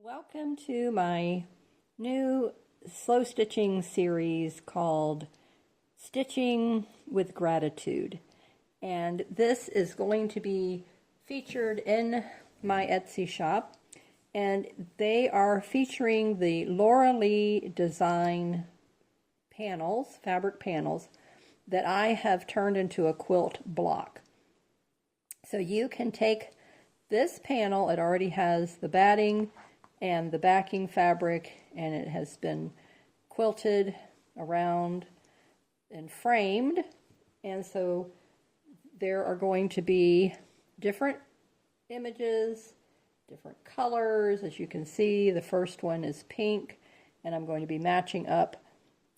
Welcome to my new slow stitching series called Stitching with Gratitude. And this is going to be featured in my Etsy shop. And they are featuring the Loralie Design panels, fabric panels, that I have turned into a quilt block. So you can take this panel, it already has the batting and the backing fabric, and it has been quilted around and framed. And so there are going to be different images, different colors. As you can see, the first one is pink, and I'm going to be matching up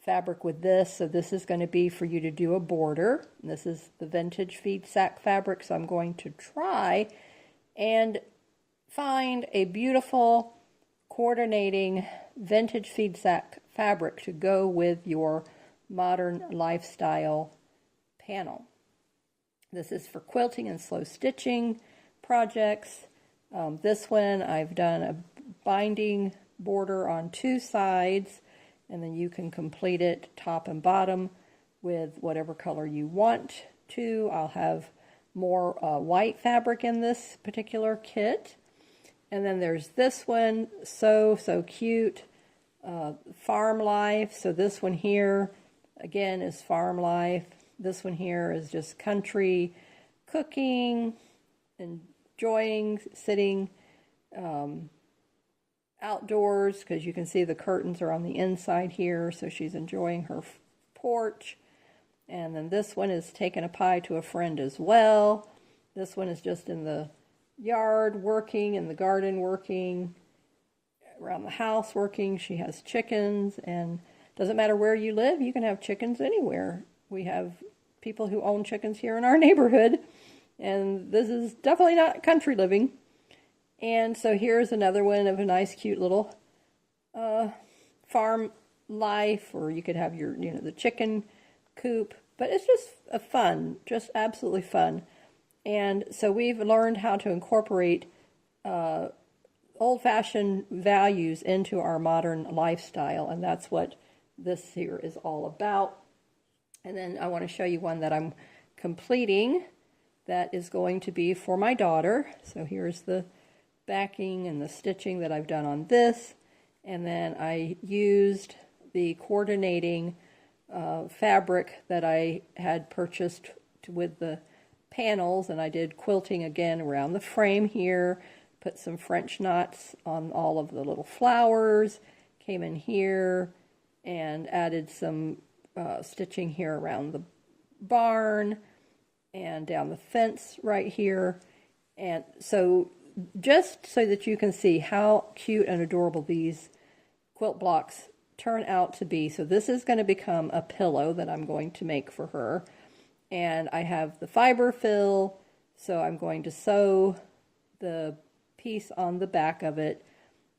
fabric with this. So this is going to be for you to do a border. And this is the vintage feed sack fabric, so I'm going to try and find a beautiful coordinating vintage feed sack fabric to go with your modern lifestyle panel. This is for quilting and slow stitching projects. This one I've done a binding border on two sides, and then you can complete it top and bottom with whatever color you want to. I'll have more white fabric in this particular kit. And then there's this one, so cute, farm life. So this one here, again, is farm life. This one here is just country cooking, enjoying sitting outdoors, because you can see the curtains are on the inside here, so she's enjoying her porch. And then this one is taking a pie to a friend as well. This one is just in the yard working, in the garden working, around the house working. She has chickens, and doesn't matter where you live, you can have chickens anywhere. We have people who own chickens here in our neighborhood, and this is definitely not country living. And so here's another one of a nice cute little farm life, or you could have your, the chicken coop, but it's just a fun, just absolutely fun. And so we've learned how to incorporate old-fashioned values into our modern lifestyle, and that's what this here is all about. And then I want to show you one that I'm completing that is going to be for my daughter. So here's the backing and the stitching that I've done on this, and then I used the coordinating fabric that I had purchased with the panels, and I did quilting again around the frame here, put some French knots on all of the little flowers, came in here and added some stitching here around the barn and down the fence right here. And so just so that you can see how cute and adorable these quilt blocks turn out to be. So this is going to become a pillow that I'm going to make for her. And I have the fiber fill, so I'm going to sew the piece on the back of it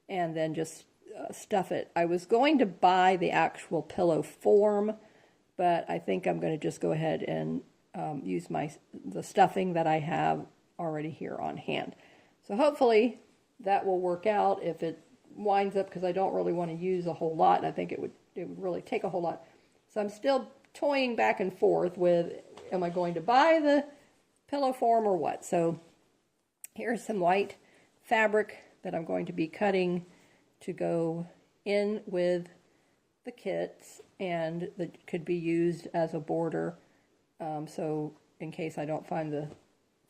and then just stuff it. I was going to buy the actual pillow form, but I think I'm going to just go ahead and use the stuffing that I have already here on hand. So hopefully that will work out. If it winds up, because I don't really want to use a whole lot, I think it would really take a whole lot. So I'm still toying back and forth with, am I going to buy the pillow form or what? So here's some white fabric that I'm going to be cutting to go in with the kits, and that could be used as a border. So in case I don't find the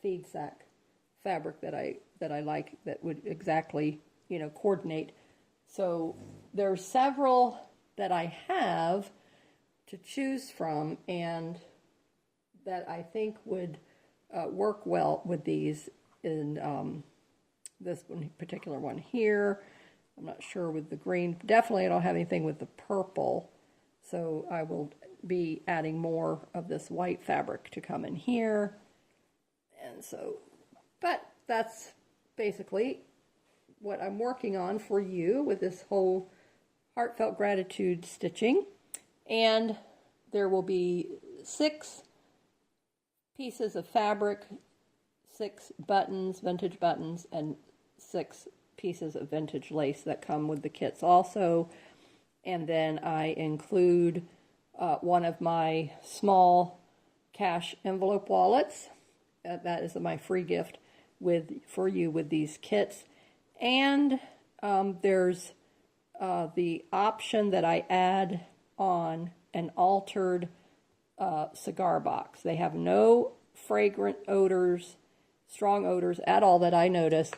feed sack fabric that I like, that would exactly, coordinate. So there are several that I have to choose from, and that I think would work well with these in this one, particular one here. I'm not sure with the green. Definitely I don't have anything with the purple, so I will be adding more of this white fabric to come in here. And so, but that's basically what I'm working on for you with this whole heartfelt gratitude stitching. And there will be 6 pieces of fabric, 6 buttons, vintage buttons, and 6 pieces of vintage lace that come with the kits also. And then I include one of my small cash envelope wallets. That is my free gift for you with these kits. And there's the option that I add on an altered cigar box. They have no fragrant odors, strong odors at all that I notice.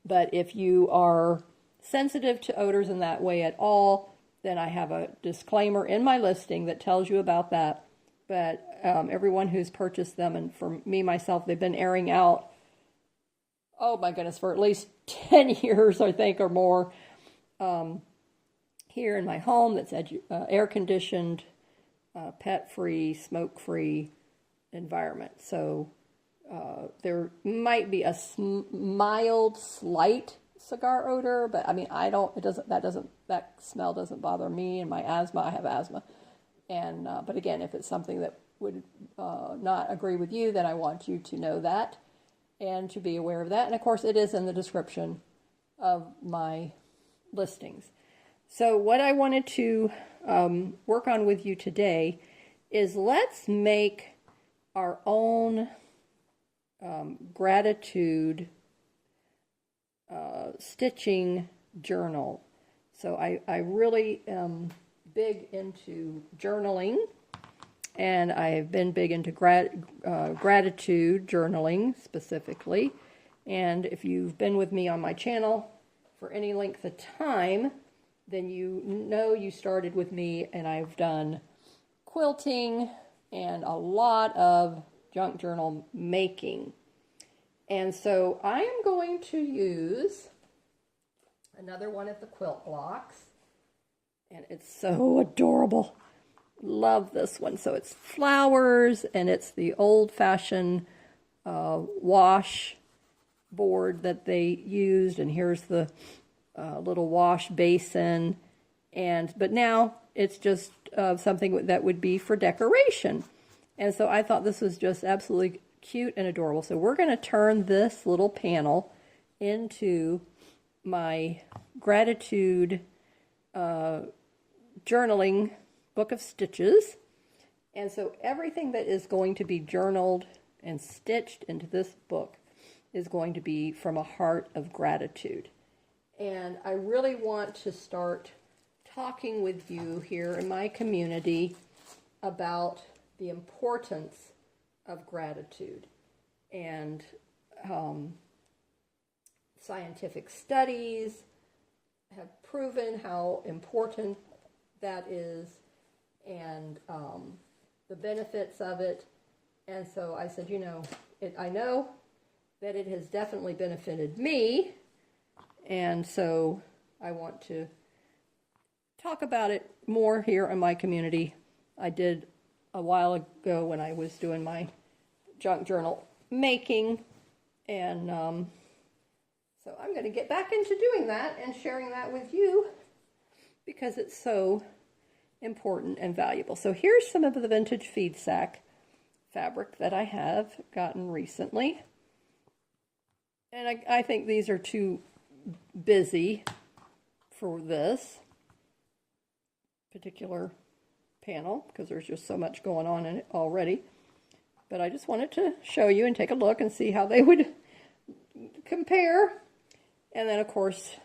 But if you are sensitive to odors in that way at all, then I have a disclaimer in my listing that tells you about that. But everyone who's purchased them, and for me, myself, they've been airing out, oh my goodness, for at least 10 years, I think, or more, here in my home that's air-conditioned, pet-free, smoke-free environment. So there might be a mild, slight cigar odor, but I mean, that smell doesn't bother me and my asthma. I have asthma. And, but again, if it's something that would not agree with you, then I want you to know that and to be aware of that. And of course, it is in the description of my listings. So what I wanted to work on with you today is let's make our own gratitude stitching journal. So I really am big into journaling, and I've been big into gratitude journaling specifically. And if you've been with me on my channel for any length of time, then you know you started with me, and I've done quilting and a lot of junk journal making. And so I am going to use another one of the quilt blocks, and it's so adorable. Love this one. So it's flowers, and it's the old-fashioned wash board that they used, and here's the little wash basin, but now it's just something that would be for decoration. And so I thought this was just absolutely cute and adorable. So we're going to turn this little panel into my gratitude journaling book of stitches. And so everything that is going to be journaled and stitched into this book is going to be from a heart of gratitude. And I really want to start talking with you here in my community about the importance of gratitude. And scientific studies have proven how important that is, and the benefits of it. And so I said, I know that it has definitely benefited me, and so I want to talk about it more here in my community. I did a while ago when I was doing my junk journal making, and so I'm going to get back into doing that and sharing that with you because it's so important and valuable. So here's some of the vintage feed sack fabric that I have gotten recently, and I think these are too busy for this particular panel because there's just so much going on in it already. But I just wanted to show you and take a look and see how they would compare. And then, of course,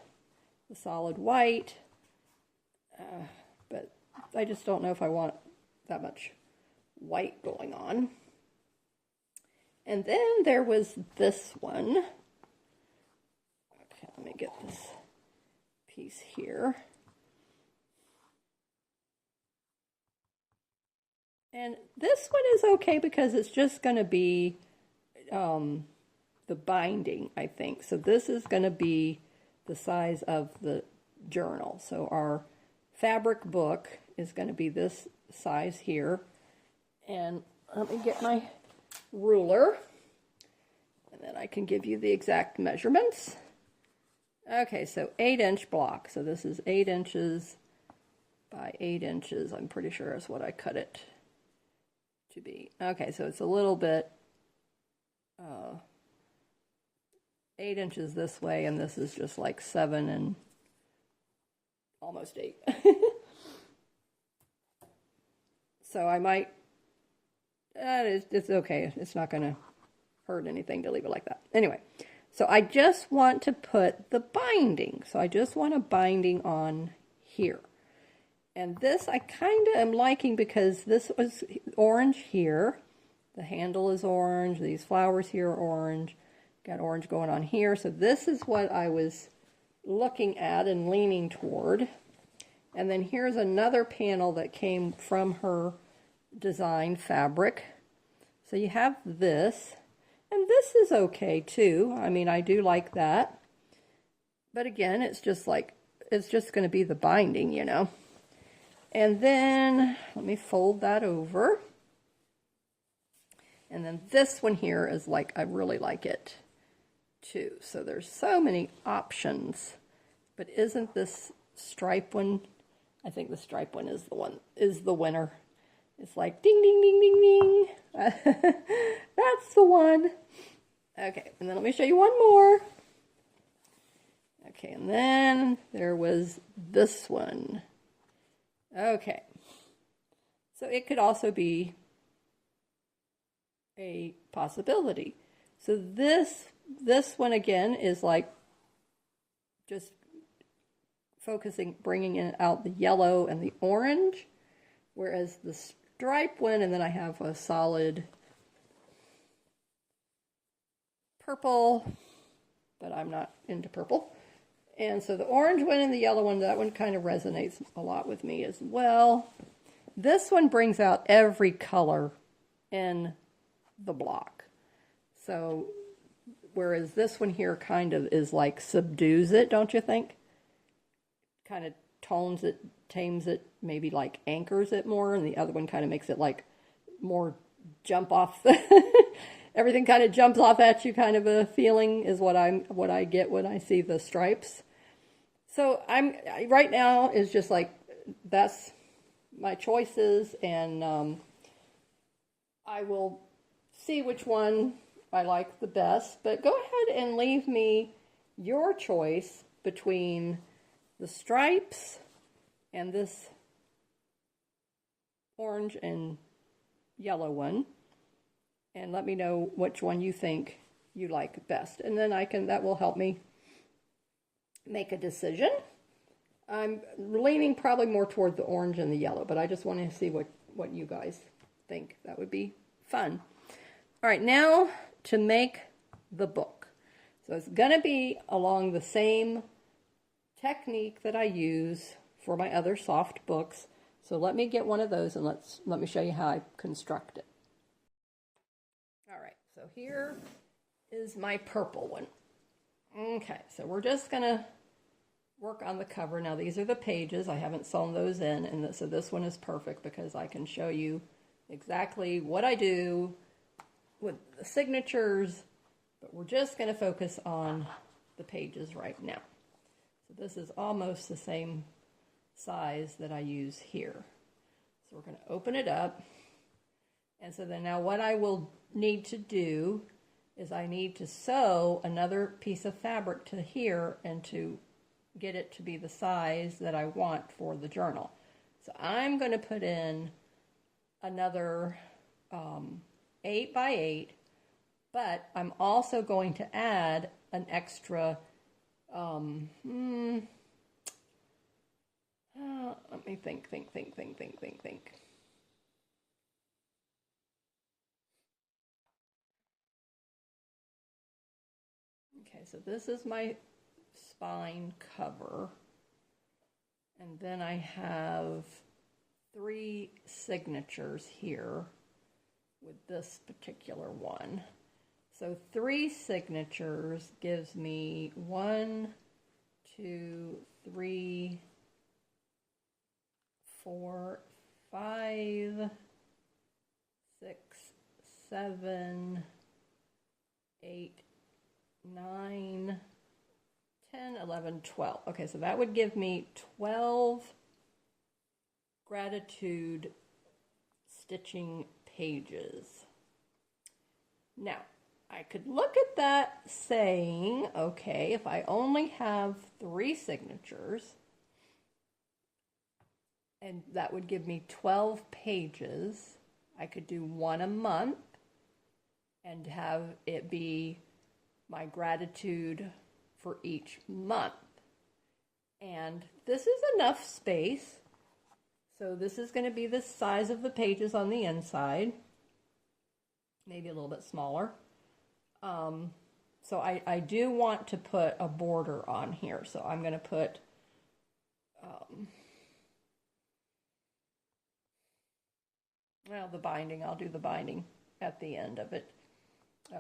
the solid white. But I just don't know if I want that much white going on. And then there was this one. Okay, let me get this piece here. And this one is okay because it's just going to be the binding, I think. So this is going to be the size of the journal. So our fabric book is going to be this size here. And let me get my ruler, and then I can give you the exact measurements. Okay, so 8-inch block. So this is 8 inches by 8 inches. I'm pretty sure is what I cut it to be. Okay, so it's a little bit 8 inches this way, and this is just like 7 and almost 8. So I might, it's okay. It's not going to hurt anything to leave it like that. Anyway, so I just want to put the binding. So I just want a binding on here. And this I kind of am liking because this was orange here. The handle is orange. These flowers here are orange. Got orange going on here. So this is what I was looking at and leaning toward. And then here's another panel that came from her design fabric. So you have this. And this is okay too. I mean, I do like that. But again, it's just like, it's just going to be the binding, you know. And then, let me fold that over. And then this one here is like, I really like it too. So there's so many options. But isn't this stripe one? I think the stripe one is the winner. It's like ding, ding, ding, ding, ding. That's the one. Okay, and then let me show you one more. Okay, and then there was this one. Okay, so it could also be a possibility. So this one again is like just focusing, bringing in out the yellow and the orange, whereas the stripe one, and then I have a solid purple, but I'm not into purple. And so the orange one and the yellow one, that one kind of resonates a lot with me as well. This one brings out every color in the block. So whereas this one here kind of is like subdues it, don't you think? Kind of tones it, tames it, maybe like anchors it more, and the other one kind of makes it like more jump off. Everything kind of jumps off at you, kind of a feeling is what I get when I see the stripes. So right now is just like, that's my choices, and I will see which one I like the best. But go ahead and leave me your choice between the stripes and this orange and yellow one, and let me know which one you think you like best, and then that will help me make a decision. I'm leaning probably more toward the orange and the yellow, but I just want to see what you guys think. That would be fun. All right, now to make the book. So it's going to be along the same technique that I use for my other soft books. So let me get one of those and let me show you how I construct it. All right, so here is my purple one. Okay, so we're just going to work on the cover. Now these are the pages. I haven't sewn those in, and so this one is perfect because I can show you exactly what I do with the signatures, but we're just going to focus on the pages right now. So this is almost the same size that I use here. So we're going to open it up. And so then now what I will need to do is I need to sew another piece of fabric to here and to get it to be the size that I want for the journal. So I'm going to put in another 8 by 8, but I'm also going to add an extra let me think. Okay, so this is my spine cover, and then I have 3 signatures here with this particular one. So 3 signatures gives me 1, 2, 3, 4, 5, 6, 7, 8, 9, 10, 11, 12. Okay, so that would give me 12 gratitude stitching pages. Now, I could look at that saying, okay, if I only have 3 signatures, and that would give me 12 pages, I could do 1 a month and have it be my gratitude for each month. And this is enough space. So this is going to be the size of the pages on the inside, maybe a little bit smaller. So I do want to put a border on here. So I'm going to put well, the binding, I'll do the binding at the end of it.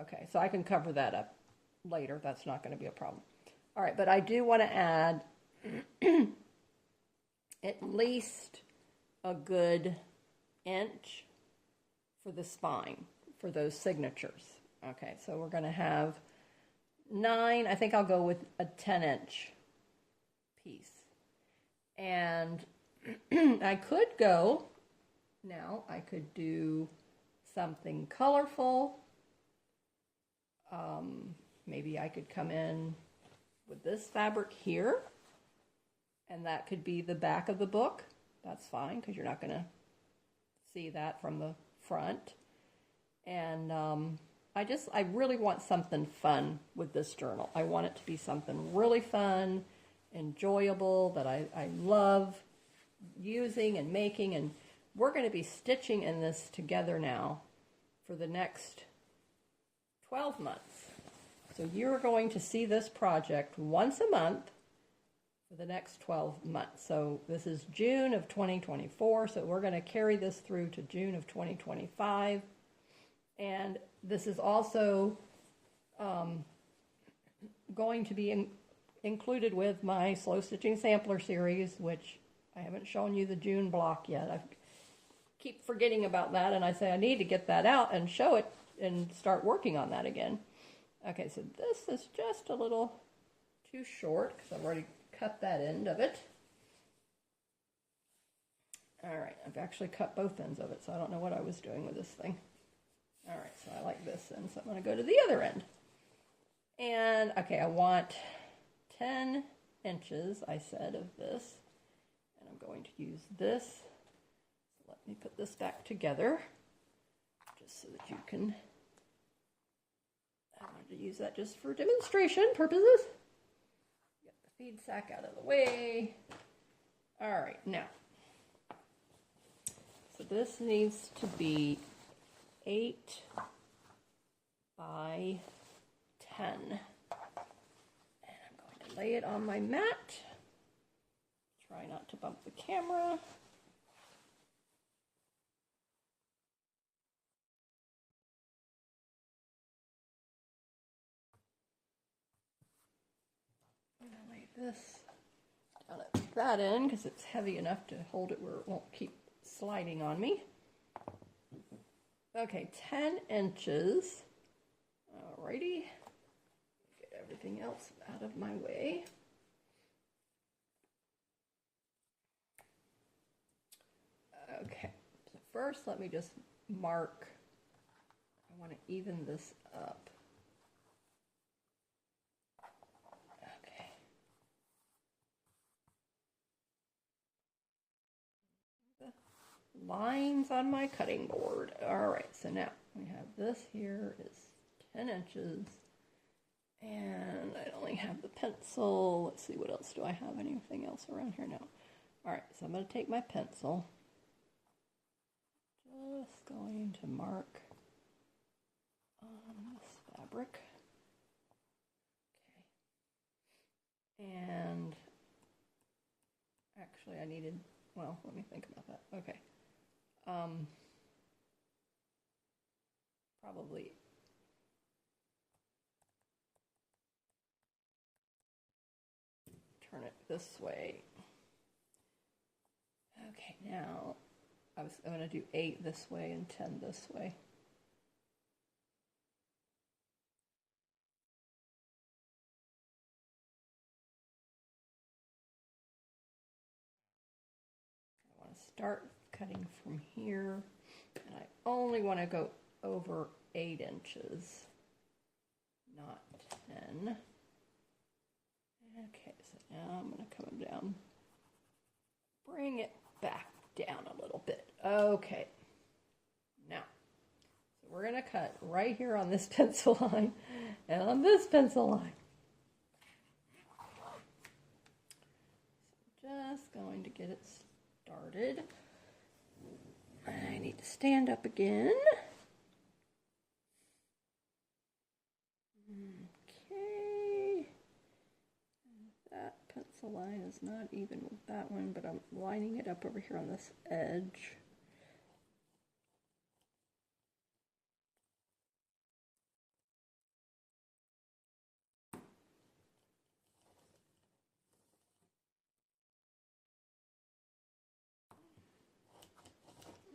Okay, so I can cover that up later. That's not going to be a problem. All right, but I do want to add at least a good inch for the spine, for those signatures. Okay, so we're going to have 9. I think I'll go with a 10-inch piece. And I could go, now I could do something colorful. Maybe I could come in with this fabric here, and that could be the back of the book. That's fine, because you're not going to see that from the front. And I really want something fun with this journal. I want it to be something really fun, enjoyable, that I love using and making. And we're going to be stitching in this together now for the next 12 months. So you're going to see this project once a month for the next 12 months. So this is June of 2024, so we're going to carry this through to June of 2025. And this is also going to be included with my Slow Stitching Sampler Series, which I haven't shown you the June block yet. I keep forgetting about that, and I say I need to get that out and show it and start working on that again. Okay, so this is just a little too short because I've already cut that end of it. All right, I've actually cut both ends of it, so I don't know what I was doing with this thing. All right, so I like this end, so I'm going to go to the other end. And, okay, I want 10 inches, I said, of this. And I'm going to use this. So let me put this back together, just so that you can... I wanted to use that just for demonstration purposes. Get the feed sack out of the way. All right, now. So this needs to be 8 by 10. And I'm going to lay it on my mat. Try not to bump the camera. I'm going to lay this down at that end because it's heavy enough to hold it where it won't keep sliding on me. Okay, 10 inches. Alrighty. Get everything else out of my way. Okay, so first let me just mark. I want to even this up. Okay. The lines on my cutting board. Alright, so now we have this here is 10 inches. And I only have the pencil. Let's see, what else do I have? Anything else around here? No. Alright, so I'm going to take my pencil. Just going to mark on this fabric. Okay. And actually I needed, well, let me think about that. Okay. Probably turn it this way. Okay, now I'm going to do 8 this way and 10 this way. I want to start cutting from here, and I only want to go over 8 inches. again. Okay, so now I'm going to come down, bring it back down a little bit. Okay, now, so we're going to cut right here on this pencil line and on this pencil line. So just going to get it started. I need to stand up again. Okay. That pencil line is not even with that one, but I'm lining it up over here on this edge.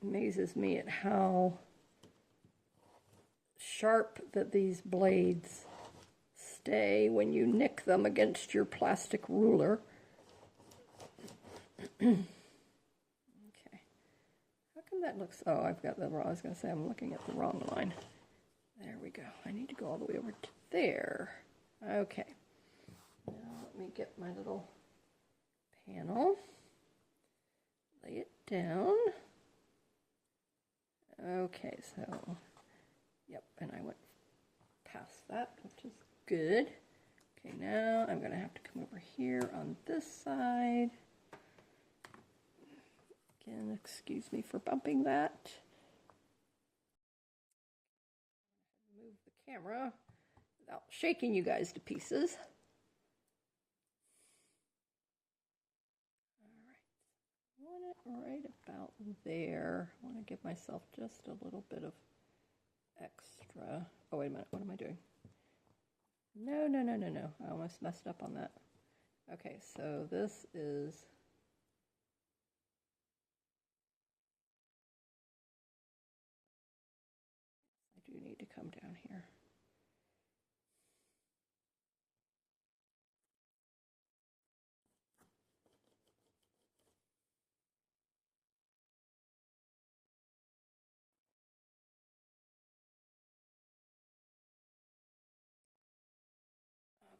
Amazes me at how sharp that these blades stay when you nick them against your plastic ruler. Okay. How come that looks... Oh, I've got the wrong... I was going to say I'm looking at the wrong line. There we go. I need to go all the way over to there. Okay. Now let me get my little panel. Lay it down. Okay, so, yep, and I went past that, which is good. Okay, now I'm going to have to come over here on this side. Again, excuse me for bumping that. Move the camera without shaking you guys to pieces. Right about there. I want to give myself just a little bit of extra. Oh, wait a minute. What am I doing? No. I almost messed up on that. Okay, so this is... I do need to come down here.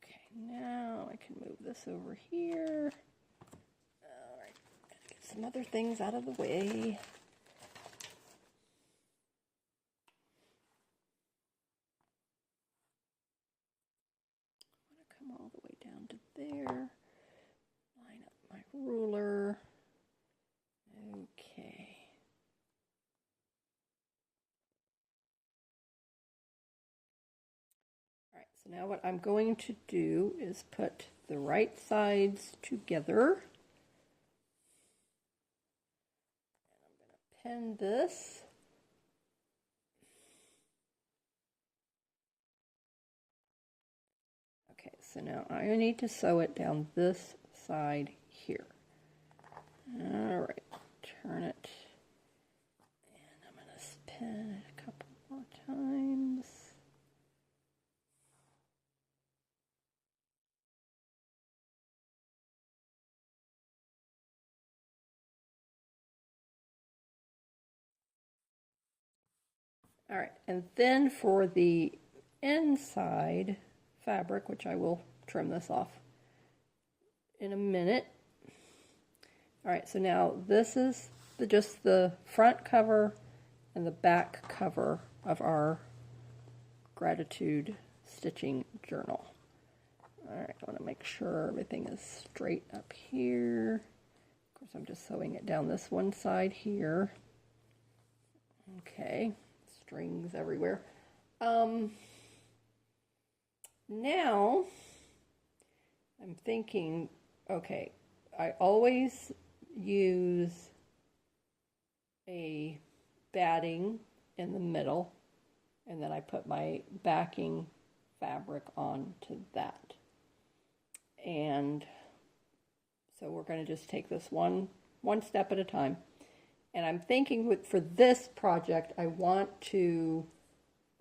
Okay, now I can move this over here. All right, gotta get some other things out of the way. I want to come all the way down to there. Line up my ruler. Okay. All right, so now what I'm going to do is put the right sides together. And I'm going to pin this. Okay, so now I need to sew it down this side here. All right, turn it. And I'm going to spin it a couple more times. All right, and then for the inside fabric, which I will trim this off in a minute. All right, so now this is just the front cover and the back cover of our Gratitude Stitching Journal. All right, I want to make sure everything is straight up here. Of course, I'm just sewing it down this one side here. Okay. Strings everywhere. Now I'm thinking, okay, I always use a batting in the middle, and then I put my backing fabric onto that. And so we're going to just take this one step at a time. And I'm thinking for this project, I want to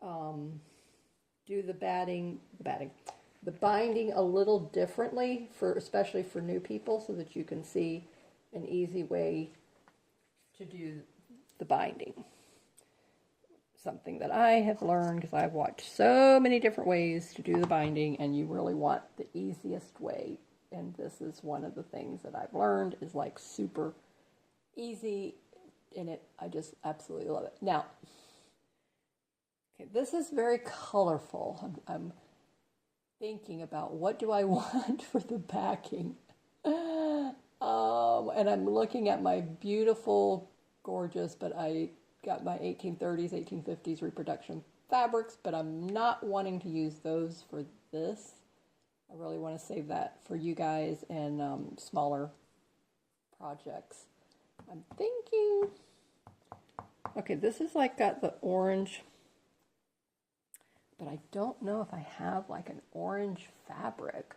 do the binding a little differently, especially for new people, so that you can see an easy way to do the binding. something that I have learned because I've watched so many different ways to do the binding, and you really want the easiest way. And this is one of the things that I've learned is like super easy in it. I just absolutely love it. Now, okay, this is very colorful. I'm thinking about what do I want for the backing. And I'm looking at my beautiful, gorgeous, but I got my 1830s, 1850s reproduction fabrics, but I'm not wanting to use those for this. I really want to save that for you guys and smaller projects. I'm thinking, okay, this is like got the orange, but I don't know if I have like an orange fabric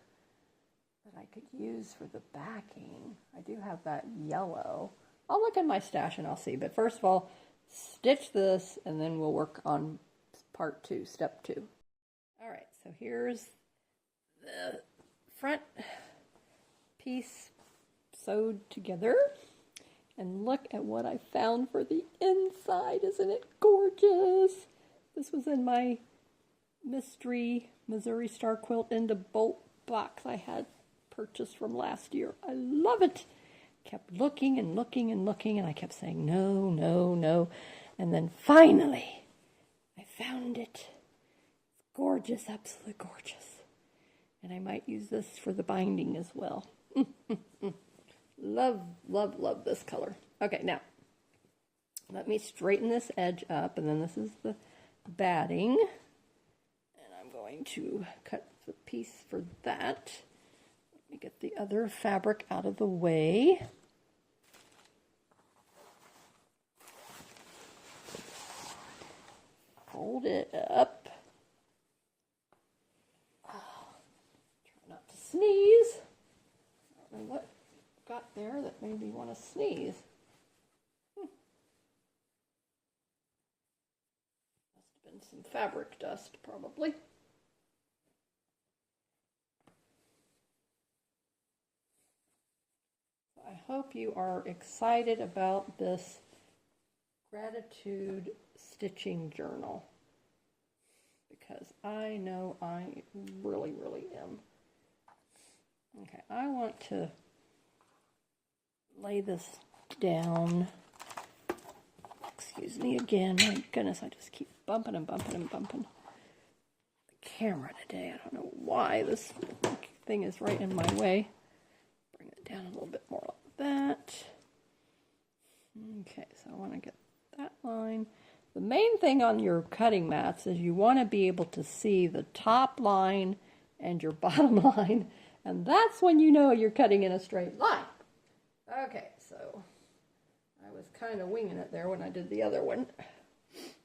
that I could use for the backing. I do have that yellow. I'll look in my stash and I'll see. But first of all, stitch this and then we'll work on part 2, step 2. All right, so here's the front piece sewed together. And look at what I found for the inside. Isn't it gorgeous? This was in my mystery Missouri Star Quilt into bolt box I had purchased from last year. I love it. Kept looking and looking and looking, and I kept saying no, no, no. And then finally, I found it. It's gorgeous, absolutely gorgeous. And I might use this for the binding as well. Love, love, love this color. Okay, now, let me straighten this edge up, and then this is the batting. And I'm going to cut the piece for that. Let me get the other fabric out of the way. Fold it up. Try not to sneeze. I don't know what got there that made me want to sneeze. Must have been some fabric dust, probably. I hope you are excited about this gratitude stitching journal, because I know I really, really am. Okay, I want to lay this down. Excuse me again. My goodness, I just keep bumping and bumping and bumping the camera today. I don't know why this thing is right in my way. Bring it down a little bit more like that. Okay, so I want to get that line. The main thing on your cutting mats is you want to be able to see the top line and your bottom line, and that's when you know you're cutting in a straight line. Okay, so I was kind of winging it there when I did the other one,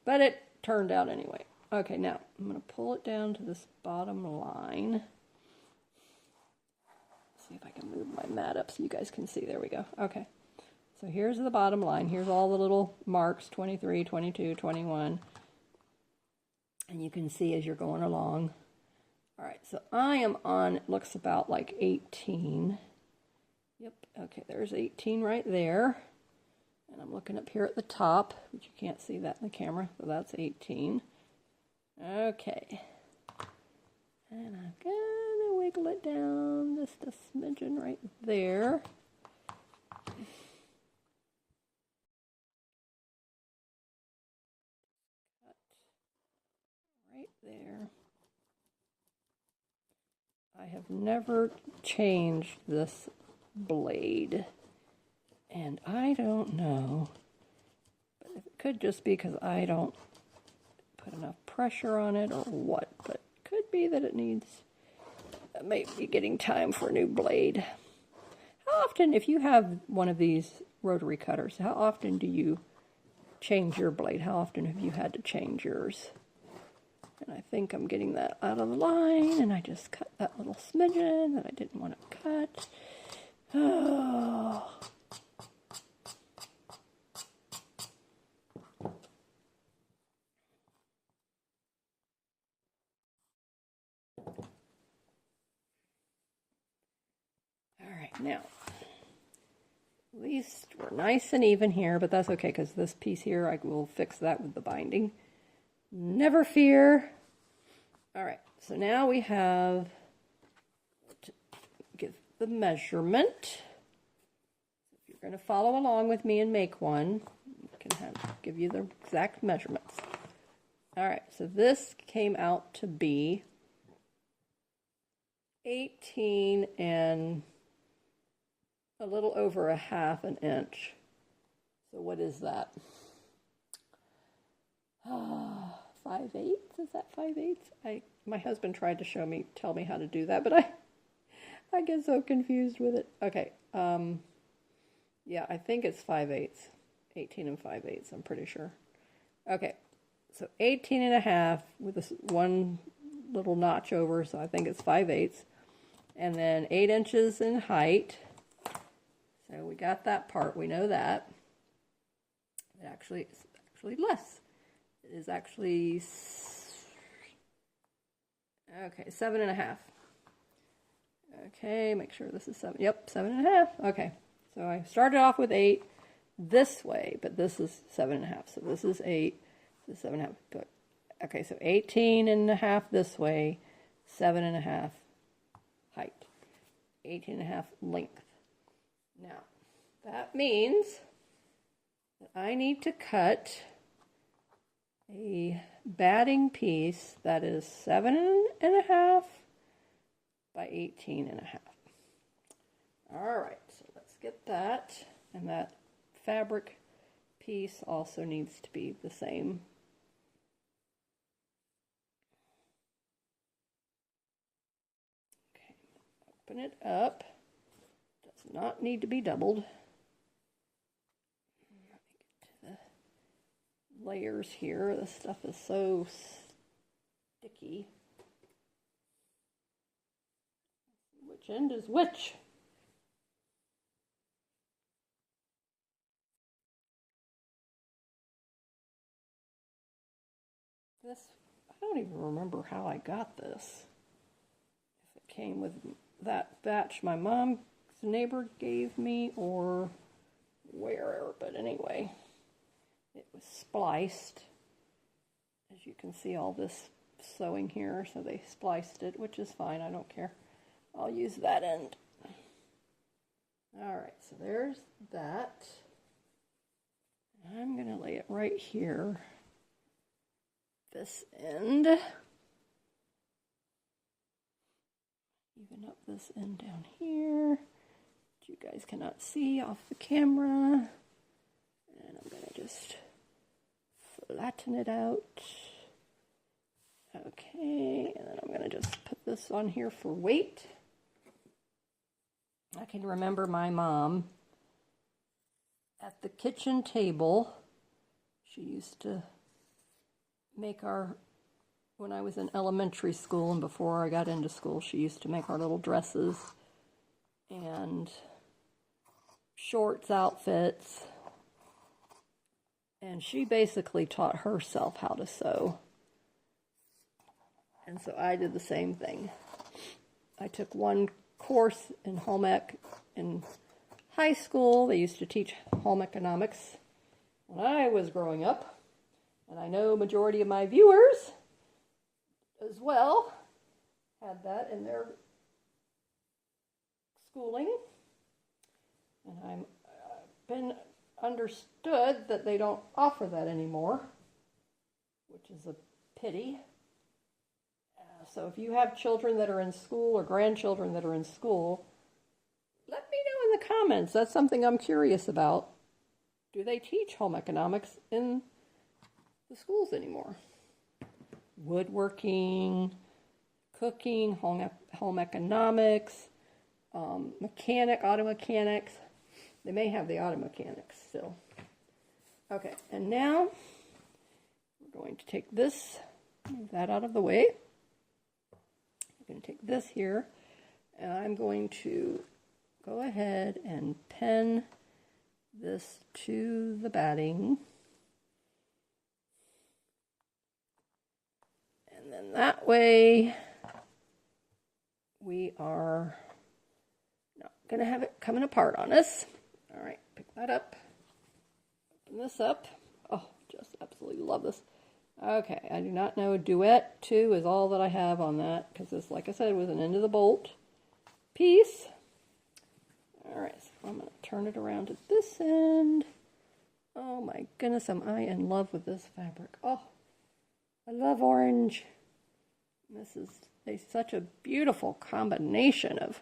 but it turned out anyway. Okay, now I'm going to pull it down to this bottom line. See if I can move my mat up so you guys can see. There we go. Okay. So here's the bottom line. Here's all the little marks, 23, 22, 21. And you can see as you're going along. All right, so I am on, it looks about like 18. Yep, okay, there's 18 right there. And I'm looking up here at the top, but you can't see that in the camera, so that's 18. Okay. And I'm gonna wiggle it down just a smidgen right there. Right there. I have never changed this blade, and I don't know, but it could just be because I don't put enough pressure on it or what, but it could be that it needs, maybe getting time for a new blade. How often, if you have one of these rotary cutters, how often do you change your blade? How often have you had to change yours? And I think I'm getting that out of the line, and I just cut that little smidgen that I didn't want to cut. Oh. All right, now, at least we're nice and even here, but that's okay, because this piece here, I will fix that with the binding. Never fear. All right, so now we have to give the measurement. If you're going to follow along with me and make one, I can give you the exact measurements. All right, so this came out to be 18 and a little over 1/2 an inch. So what is that? 5/8? Is that 5/8? My husband tried to tell me how to do that, but I get so confused with it. Okay, yeah, I think it's 5/8. 18 and 5/8, I'm pretty sure. Okay, so 18 and 1/2 with this one little notch over, so I think it's 5/8. And then 8 inches in height. So we got that part, we know that. It's actually less. It is actually, okay, 7.5. Okay, make sure this is 7. Yep, 7.5. Okay, so I started off with 8 this way, but this is 7.5. So this is 8, this is 7.5. Good. Okay, so 18 and 1/2 this way, 7.5 height, 18 and 1/2 length. Now, that means that I need to cut a batting piece that is 7.5 by 18.5. All right, so let's get that. And that fabric piece also needs to be the same. Okay, open it up. Does not need to be doubled. Layers here. This stuff is so sticky. Which end is which? This, I don't even remember how I got this. If it came with that batch my mom's neighbor gave me or where, but anyway. It was spliced. As you can see, all this sewing here, so they spliced it, which is fine, I don't care. I'll use that end. All right, so there's that. I'm going to lay it right here. This end. Even up this end down here, which you guys cannot see off the camera. And I'm going to just flatten it out. Okay, and then I'm going to just put this on here for weight. I can remember my mom at the kitchen table. She used to make when I was in elementary school and before I got into school, she used to make our little dresses and shorts outfits. And she basically taught herself how to sew. And so I did the same thing. I took one course in home ec in high school. They used to teach home economics when I was growing up. And I know majority of my viewers as well had that in their schooling. And I've been understood that they don't offer that anymore, which is a pity. So if you have children that are in school or grandchildren that are in school, let me know in the comments. That's something I'm curious about. Do they teach home economics in the schools anymore? Woodworking, cooking, home economics, auto mechanics. They may have the auto mechanics still. Okay, and now we're going to take this, move that out of the way. I'm going to take this here, and I'm going to go ahead and pin this to the batting. And then that way we are not going to have it coming apart on us. All right, pick that up. Open this up. Oh, just absolutely love this. Okay, I do not know. Duet 2 is all that I have on that because this, like I said, was an end of the bolt piece. All right, so I'm going to turn it around to this end. Oh my goodness, am I in love with this fabric. Oh, I love orange. This is such a beautiful combination of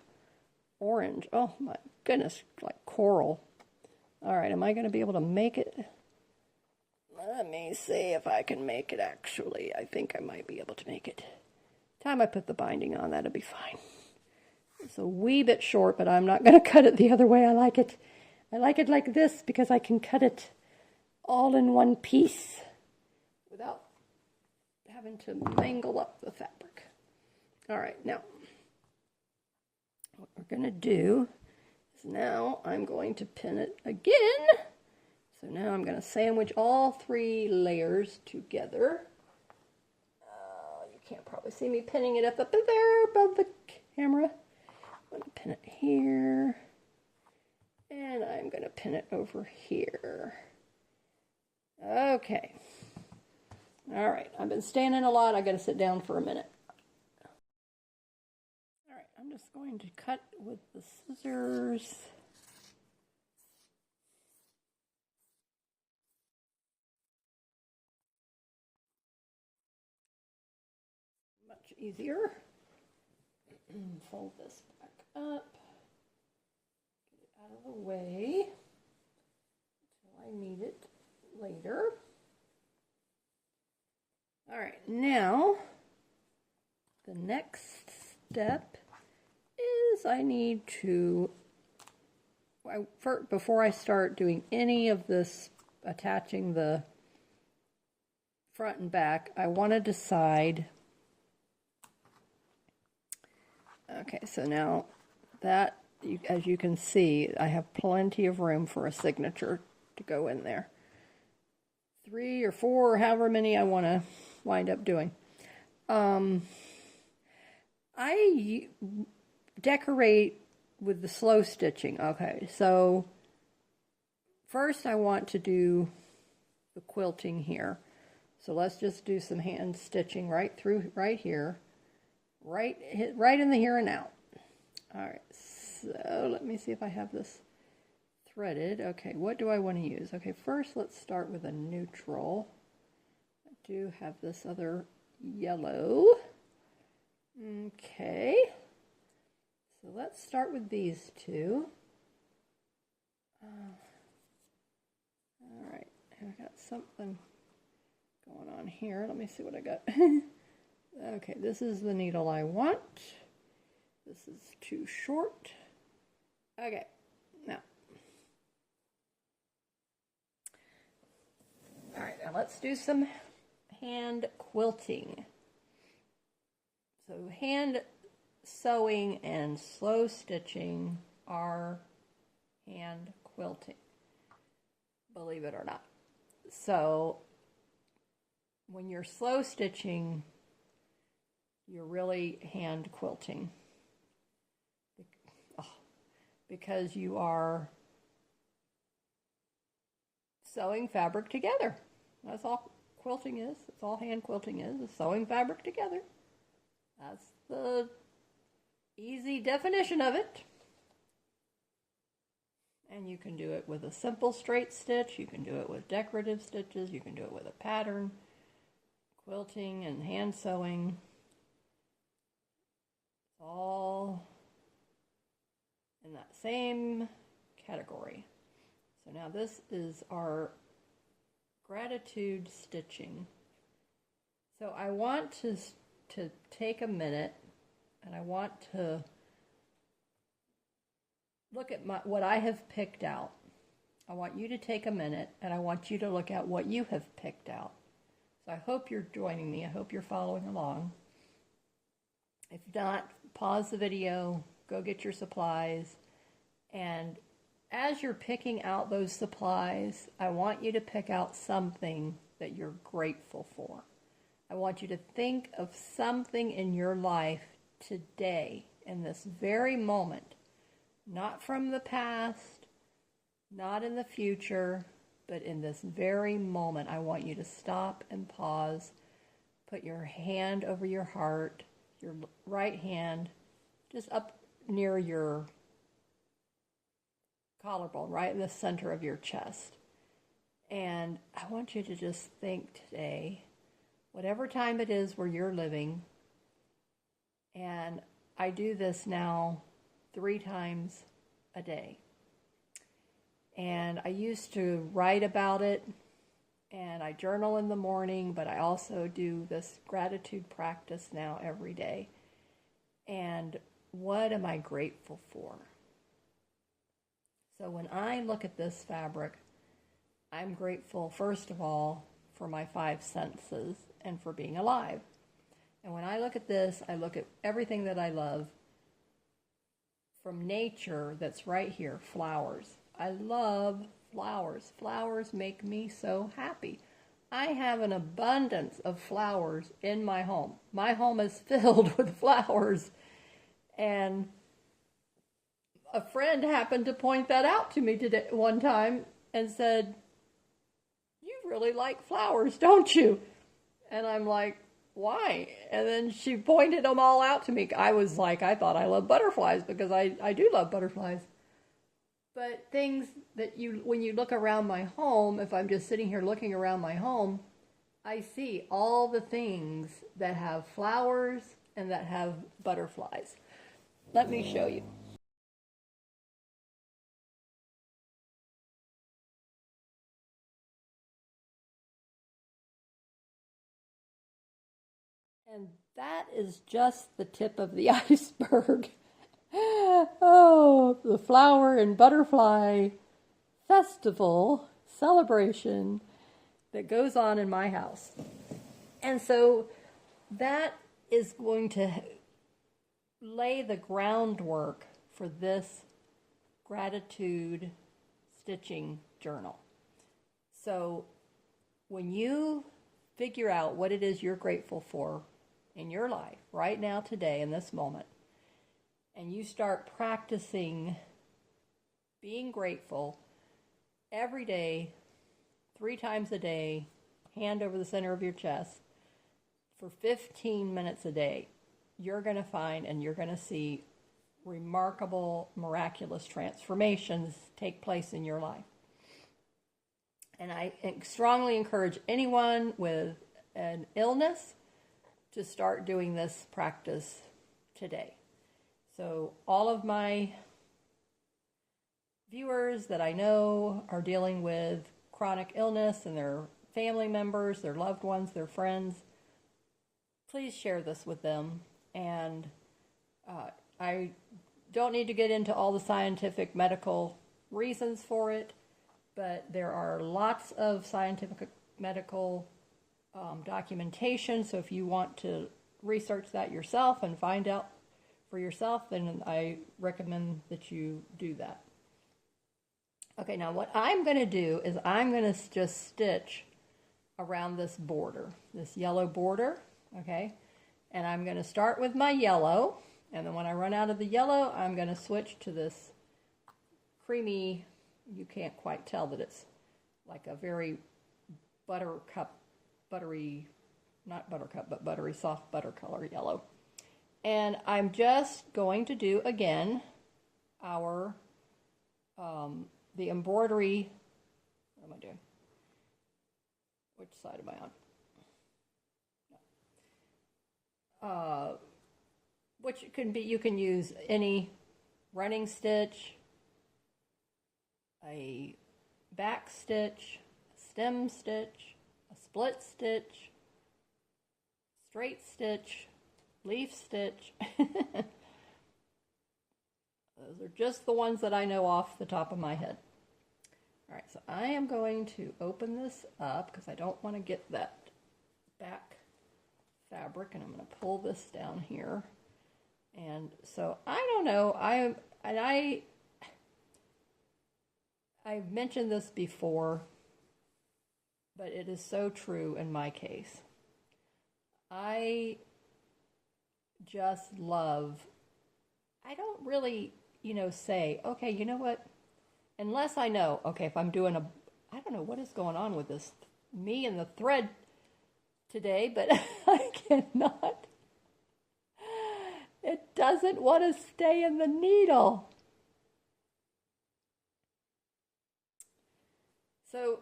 orange. Oh my goodness, like coral. All right, am I going to be able to make it? Let me see if I can make it, actually. I think I might be able to make it. Time I put the binding on, that'll be fine. It's a wee bit short, but I'm not going to cut it the other way. I like it. I like it like this because I can cut it all in one piece without having to mangle up the fabric. All right, now what we're going to do is now I'm going to pin it again. So now I'm going to sandwich all 3 layers together. You can't probably see me pinning it up there above the camera. I'm going to pin it here. And I'm going to pin it over here. Okay. All right. I've been standing a lot. I got to sit down for a minute. All right. I'm just going to cut with the scissors. Much easier. Fold this back up. Get it out of the way until I need it later. All right, now the next step is I need to, before I start doing any of this, attaching the front and back, I want to decide. Okay, so now that, as you can see, I have plenty of room for a signature to go in there. 3 or 4 or however many I want to wind up doing. I decorate with the slow stitching. Okay, so first I want to do the quilting here. So let's just do some hand stitching right here. Right in the here and out. All right, so let me see if I have this threaded. Okay, what do I want to use? Okay, first let's start with a neutral. I do have this other yellow. Okay, so let's start with these 2. All right, I've got something going on here. Let me see what I got. Okay, this is the needle I want. This is too short. Okay, now. All right, now let's do some hand quilting. So hand sewing and slow stitching are hand quilting, believe it or not. So when you're slow stitching, you're really hand quilting because you are sewing fabric together. That's all quilting is. That's all hand quilting is sewing fabric together. That's the easy definition of it. And you can do it with a simple straight stitch. You can do it with decorative stitches. You can do it with a pattern. Quilting and hand sewing. All in that same category. So now this is our gratitude stitching. So I want to take a minute and I want to look at what I have picked out. I want you to take a minute and I want you to look at what you have picked out. So I hope you're joining me. I hope you're following along. If not, pause the video, go get your supplies, and as you're picking out those supplies, I want you to pick out something that you're grateful for. I want you to think of something in your life today, in this very moment, not from the past, not in the future, But in this very moment, I want you to stop and pause. Put your hand over your heart, your right hand just up near your collarbone, right in the center of your chest. And I want you to just think today, whatever time it is where you're living, and I do this now 3 times a day. And I used to write about it, and I journal in the morning, but I also do this gratitude practice now every day. And what am I grateful for? So when I look at this fabric, I'm grateful, first of all, for my 5 senses and for being alive. And when I look at this, I look at everything that I love from nature that's right here, flowers. I love flowers. Flowers make me so happy. I have an abundance of flowers in my home. My home is filled with flowers. And a friend happened to point that out to me today, one time, and said, "You really like flowers, don't you?" And I'm like, "Why?" And then she pointed them all out to me. I was like, I thought I love butterflies because I do love butterflies. But things that when you look around my home, if I'm just sitting here looking around my home, I see all the things that have flowers and that have butterflies. Let me show you. And that is just the tip of the iceberg. Oh, the flower and butterfly festival celebration that goes on in my house. And so that is going to lay the groundwork for this gratitude stitching journal. So when you figure out what it is you're grateful for in your life right now, today, in this moment, and you start practicing being grateful every day, 3 times a day, hand over the center of your chest, for 15 minutes a day, you're going to find and you're going to see remarkable, miraculous transformations take place in your life. And I strongly encourage anyone with an illness to start doing this practice today. So all of my viewers that I know are dealing with chronic illness and their family members, their loved ones, their friends, please share this with them. And I don't need to get into all the scientific medical reasons for it, but there are lots of scientific medical documentation. So if you want to research that yourself and find out for yourself, then I recommend that you do that. Okay, now what I'm going to do is I'm going to just stitch around this border, this yellow border, okay? And I'm going to start with my yellow, and then when I run out of the yellow, I'm going to switch to this creamy, you can't quite tell that it's like a very buttery, not buttercup, but buttery soft butter color yellow. And I'm just going to do, again, our, the embroidery, what am I doing? Which side am I on? Which can be, you can use any running stitch, a back stitch, a stem stitch, a split stitch, straight stitch, leaf stitch. Those are just the ones that I know off the top of my head. All right, so I am going to open this up because I don't want to get that back fabric, and I'm going to pull this down here. And so I don't know, I've mentioned this before, but it is so true in my case. I just love, I don't really, say, okay, you know what, unless I know, okay, if I'm doing I don't know what is going on with this, me and the thread today, but I cannot. It doesn't want to stay in the needle. So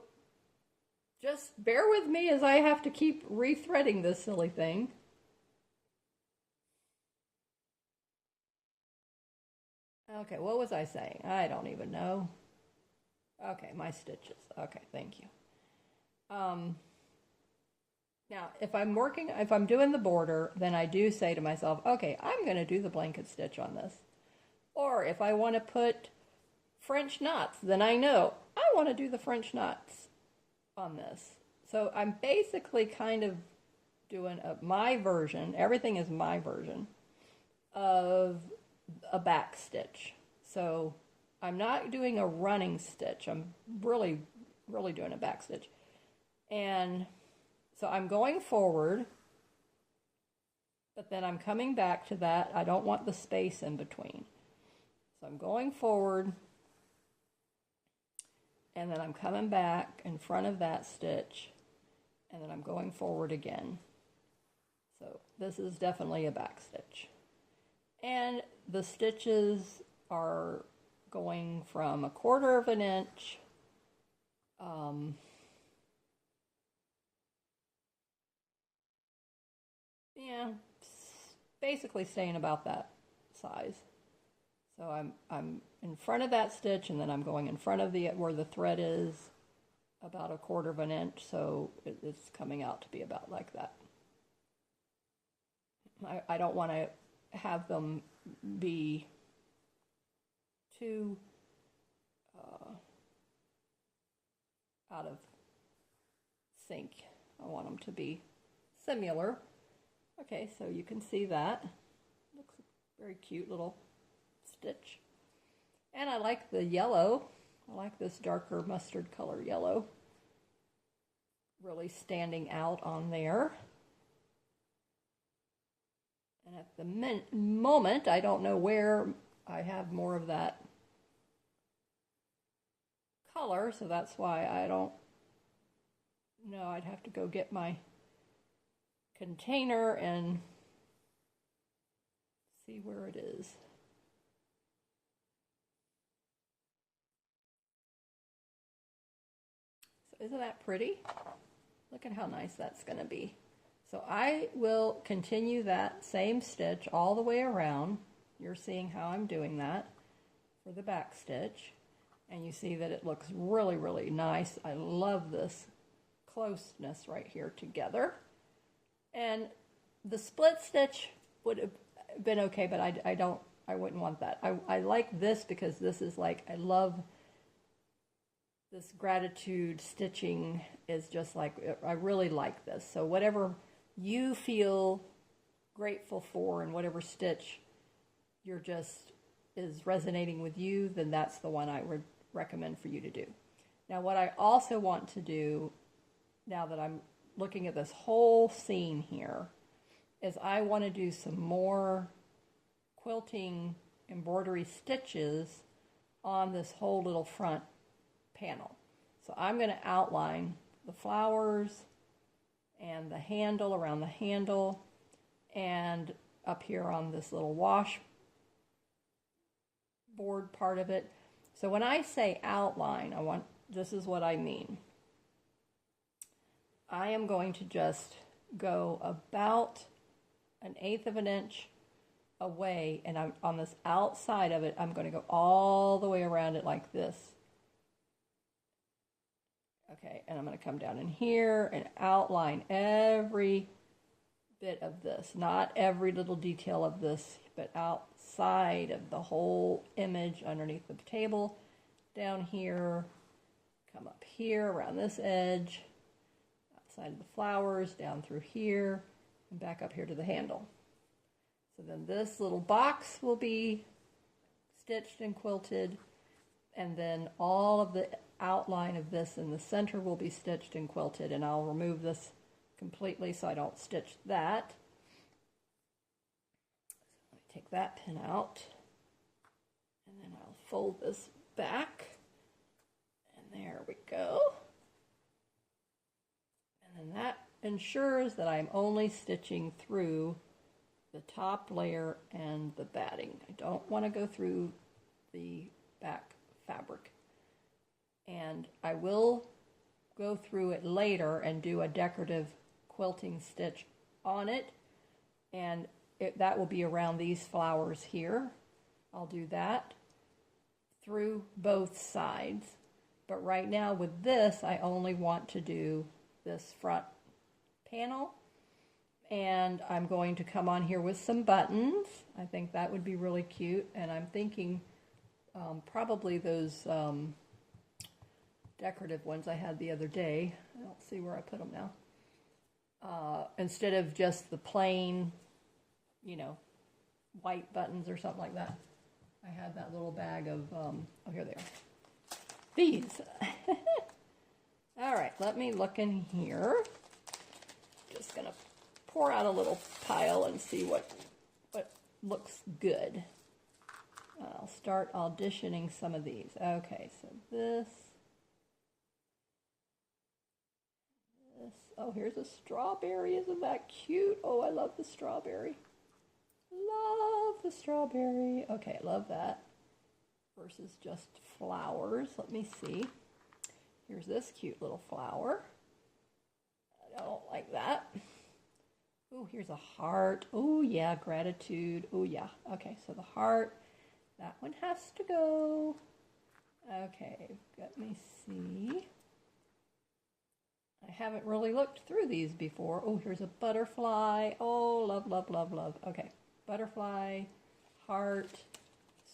just bear with me as I have to keep rethreading this silly thing. Okay, what was I saying? I don't even know. Okay, my stitches. Okay, thank you. Now, if I'm doing the border, then I do say to myself, okay, I'm going to do the blanket stitch on this. Or if I want to put French knots, then I know I want to do the French knots on this. So I'm basically kind of doing my version, everything is my version, of a back stitch. So I'm not doing a running stitch. I'm really, really doing a back stitch. And so I'm going forward, but then I'm coming back to that. I don't want the space in between. So I'm going forward, and then I'm coming back in front of that stitch, and then I'm going forward again. So this is definitely a back stitch. And the stitches are going from 1/4 of an inch yeah, basically staying about that size. So I'm in front of that stitch, and then I'm going in front of where the thread is about 1/4 of an inch, so it's coming out to be about like that. I don't want to have them be too out of sync. I want them to be similar. Okay, so you can see that. Looks very cute little stitch. And I like the yellow. I like this darker mustard color yellow. Really standing out on there. And at the moment, I don't know where I have more of that color, so that's why I don't know. I'd have to go get my container and see where it is. So isn't that pretty? Look at how nice that's going to be. So I will continue that same stitch all the way around. You're seeing how I'm doing that for the back stitch. And you see that it looks really, really nice. I love this closeness right here together. And the split stitch would have been okay, but I wouldn't want that. I like this because this is like, I love this gratitude stitching is just like, I really like this. So whatever you feel grateful for and whatever stitch is resonating with you, then that's the one I would recommend for you to do. Now what I also want to do, now that I'm looking at this whole scene here, is I want to do some more quilting embroidery stitches on this whole little front panel. So I'm going to outline the flowers and the handle, around the handle, and up here on this little wash board part of it. So when I say outline, this is what I mean. I am going to just go about 1/8 of an inch away, and I'm on this outside of it, I'm going to go all the way around it like this. Okay, and I'm going to come down in here and outline every bit of this, not every little detail of this, but outside of the whole image underneath the table, down here, come up here around this edge, outside of the flowers, down through here, and back up here to the handle. So then this little box will be stitched and quilted, and then all of the outline of this in the center will be stitched and quilted, and I'll remove this completely so I don't stitch that. So let me take that pin out, and then I'll fold this back, and there we go. And that ensures that I'm only stitching through the top layer and the batting. I don't want to go through the back fabric. And I will go through it later and do a decorative quilting stitch on it, and that will be around these flowers here. I'll do that through both sides, but right now with this I only want to do this front panel, and I'm going to come on here with some buttons. I think that would be really cute, and I'm thinking probably those decorative ones I had the other day. I don't see where I put them now. Instead of just the plain, you know, white buttons or something like that. I had that little bag of, oh, here they are. These. All right, let me look in here. Just gonna pour out a little pile and see what looks good. I'll start auditioning some of these. Okay, so this. Oh, here's a strawberry. Isn't that cute? Oh, I love the strawberry. Love the strawberry. Okay, love that. Versus just flowers. Let me see. Here's this cute little flower. I don't like that. Oh, here's a heart. Oh, yeah, gratitude. Oh, yeah. Okay, so the heart. That one has to go. Okay, let me see. I haven't really looked through these before. Oh, here's a butterfly. Oh, love, love, love, love. Okay, butterfly, heart,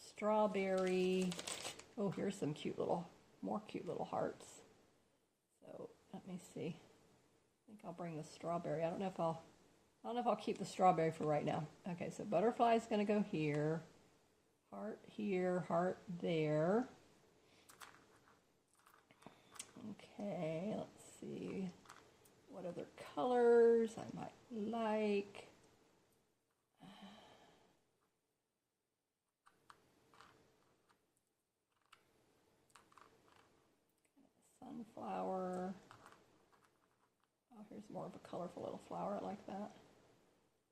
strawberry. Oh, here's some more cute little hearts. So let me see. I think I'll bring the strawberry. I don't know if I'll keep the strawberry for right now. Okay, so butterfly's gonna go here. Heart here, heart there. Okay, let's see what other colors I might like. Sunflower. Oh, here's more of a colorful little flower. I like that.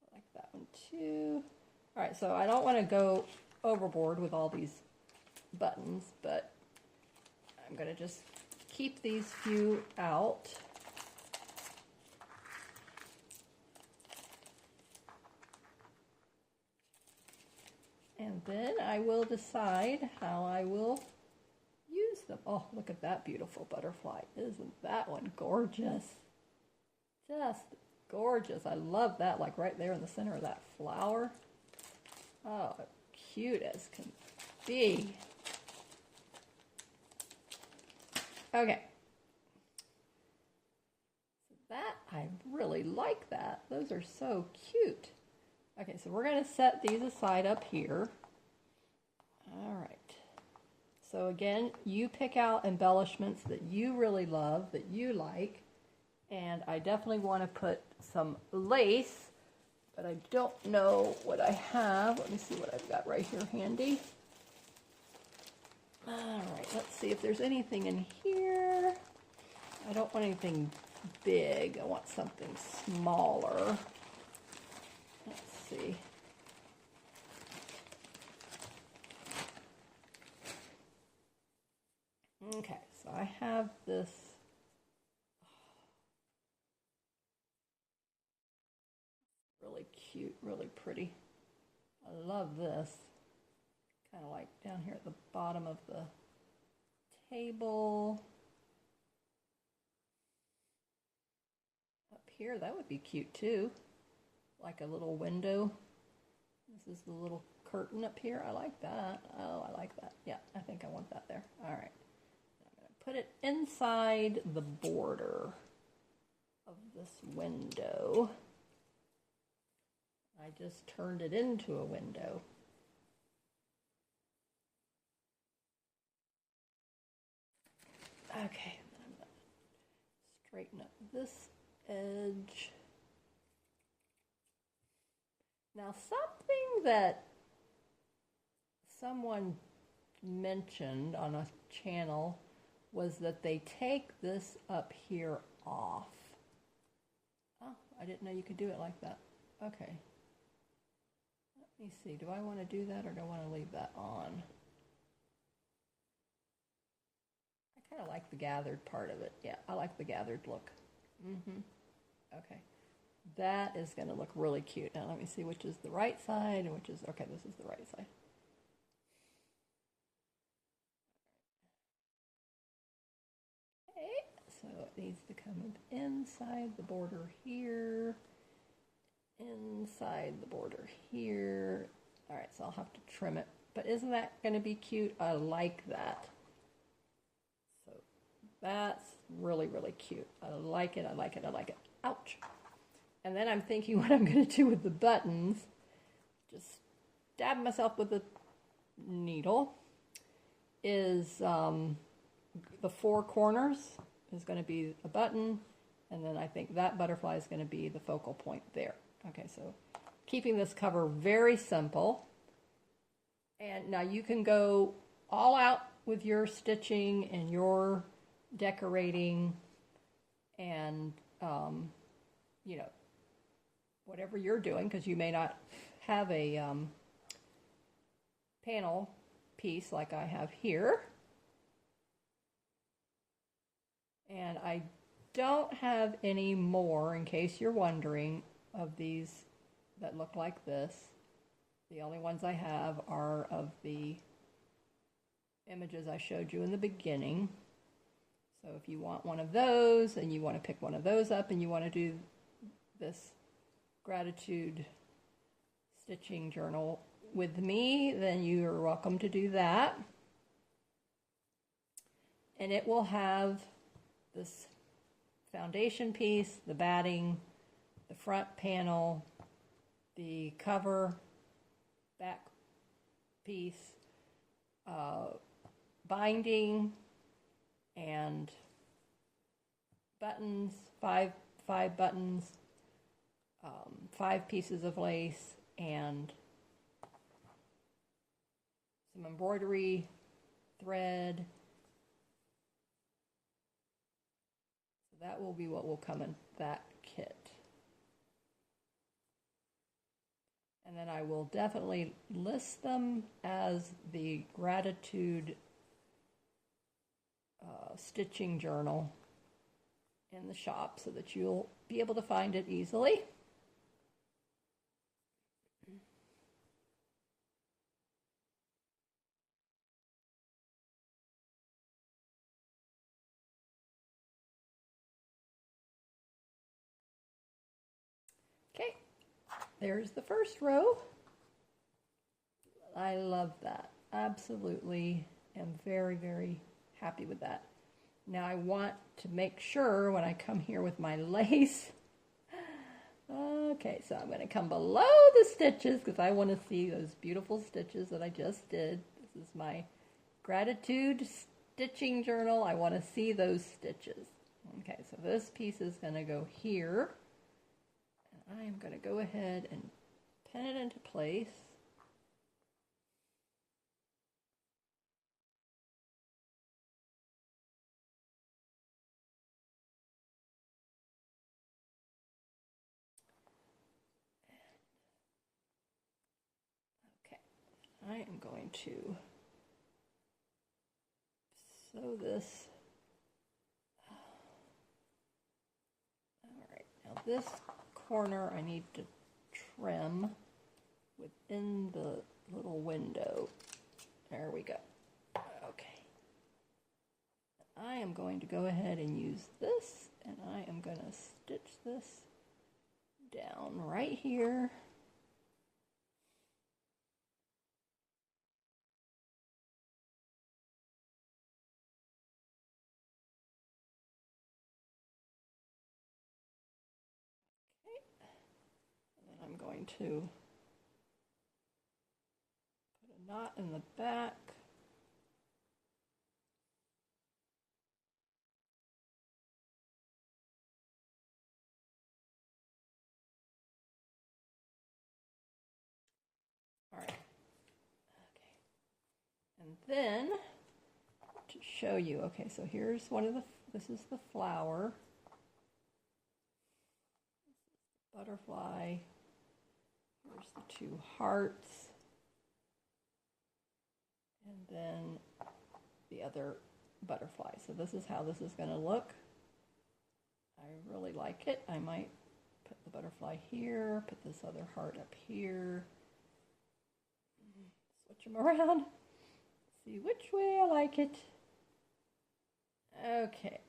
I like that one too. All right, so I don't want to go overboard with all these buttons, but I'm going to just keep these few out. And then I will decide how I will use them. Oh, look at that beautiful butterfly. Isn't that one gorgeous? Just gorgeous. I love that, like right there in the center of that flower. Oh, cute as can be. Okay. So that, I really like that. Those are so cute. Okay, so we're going to set these aside up here. All right. So again, you pick out embellishments that you really love, that you like. And I definitely want to put some lace, but I don't know what I have. Let me see what I've got right here handy. All right, let's see if there's anything in here. I don't want anything big. I want something smaller. Let's see. Okay, so I have this. Really cute, really pretty. I love this. Kind of like down here at the bottom of the table. Up here, that would be cute too. Like a little window. This is the little curtain up here. I like that. Oh, I like that. Yeah, I think I want that there. All right. I'm going to put it inside the border of this window. I just turned it into a window. Okay, I'm going to straighten up this edge. Now, something that someone mentioned on a channel was that they take this up here off. I didn't know you could do it like that. Okay. Let me see. Do I want to do that or do I want to leave that on? I kind of like the gathered part of it. Yeah, I like the gathered look. Okay. That is going to look really cute. Now let me see which is the right side and which is, okay, this is the right side. Okay, so it needs to come inside the border here, inside the border here. All right, so I'll have to trim it. But isn't that going to be cute? I like that. So that's really, really cute. I like it, I like it, I like it. Ouch. And then I'm thinking what I'm going to do with the buttons. Just stab myself with a needle. Is the four corners is going to be a button, and then I think that butterfly is going to be the focal point there. Okay, so keeping this cover very simple. And now you can go all out with your stitching and your decorating and, you know, whatever you're doing, because you may not have a panel piece like I have here. And I don't have any more, in case you're wondering, of these that look like this. The only ones I have are of the images I showed you in the beginning. So if you want one of those and you want to pick one of those up and you want to do this gratitude stitching journal with me, then you are welcome to do that. And it will have this foundation piece, the batting, the front panel, the cover, back piece, binding, and buttons, five buttons, 5 pieces of lace, and some embroidery, thread. So that will be what will come in that kit. And then I will definitely list them as the gratitude stitching journal in the shop so that you'll be able to find it easily. Okay, there's the first row. I love that. Absolutely am very, very happy with that. Now I want to make sure when I come here with my lace. Okay, so I'm going to come below the stitches because I want to see those beautiful stitches that I just did. This is my gratitude stitching journal. I want to see those stitches. Okay, so this piece is going to go here. And I am going to go ahead and pin it into place. I am going to sew this. All right, now this corner I need to trim within the little window. There we go. Okay. I am going to go ahead and use this, and I am going to stitch this down right here. I'm going to put a knot in the back. All right. Okay. And then to show you, okay, so here's one of the, this is the flower. butterfly. Here's the two hearts. And then the other butterfly. So this is how this is going to look. I really like it. I might put the butterfly here, put this other heart up here. Switch them around. See which way I like it. Okay,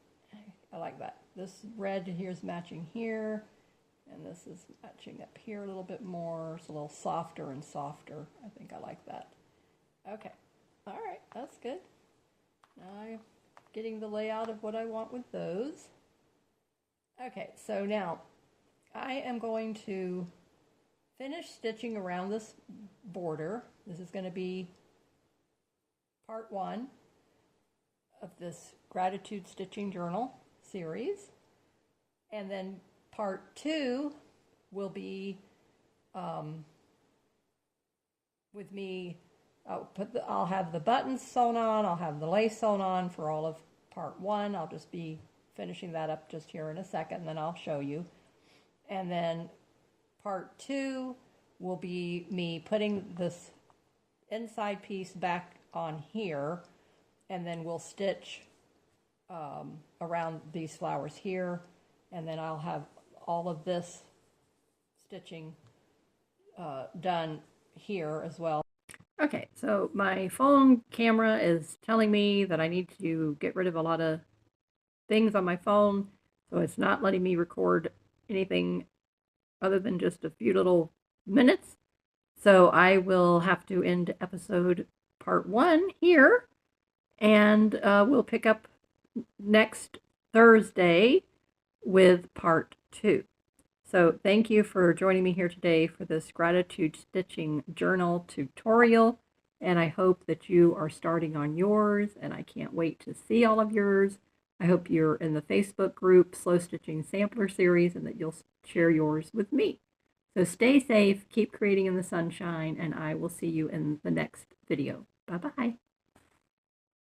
I like that. This red here is matching here, and this is matching up here a little bit more. It's a little softer and softer. I think I like that. Okay, all right, that's good. Now I'm getting the layout of what I want with those. Okay, so now I am going to finish stitching around this border. This is going to be part 1 of this Gratitude Stitching Journal series. And then part 2 will be with me. I'll have the buttons sewn on, I'll have the lace sewn on for all of part 1. I'll just be finishing that up just here in a second, and then I'll show you. And then part 2 will be me putting this inside piece back on here, and then we'll stitch around these flowers here, and then I'll have all of this stitching done here as well. Okay, so my phone camera is telling me that I need to get rid of a lot of things on my phone, so it's not letting me record anything other than just a few little minutes. So I will have to end episode part 1 here, and we'll pick up next Thursday with part 2. So thank you for joining me here today for this Gratitude Stitching Journal tutorial, and I hope that you are starting on yours, and I can't wait to see all of yours. I hope you're in the Facebook group Slow Stitching Sampler Series and that you'll share yours with me. So stay safe, keep creating in the sunshine, and I will see you in the next video. Bye-bye.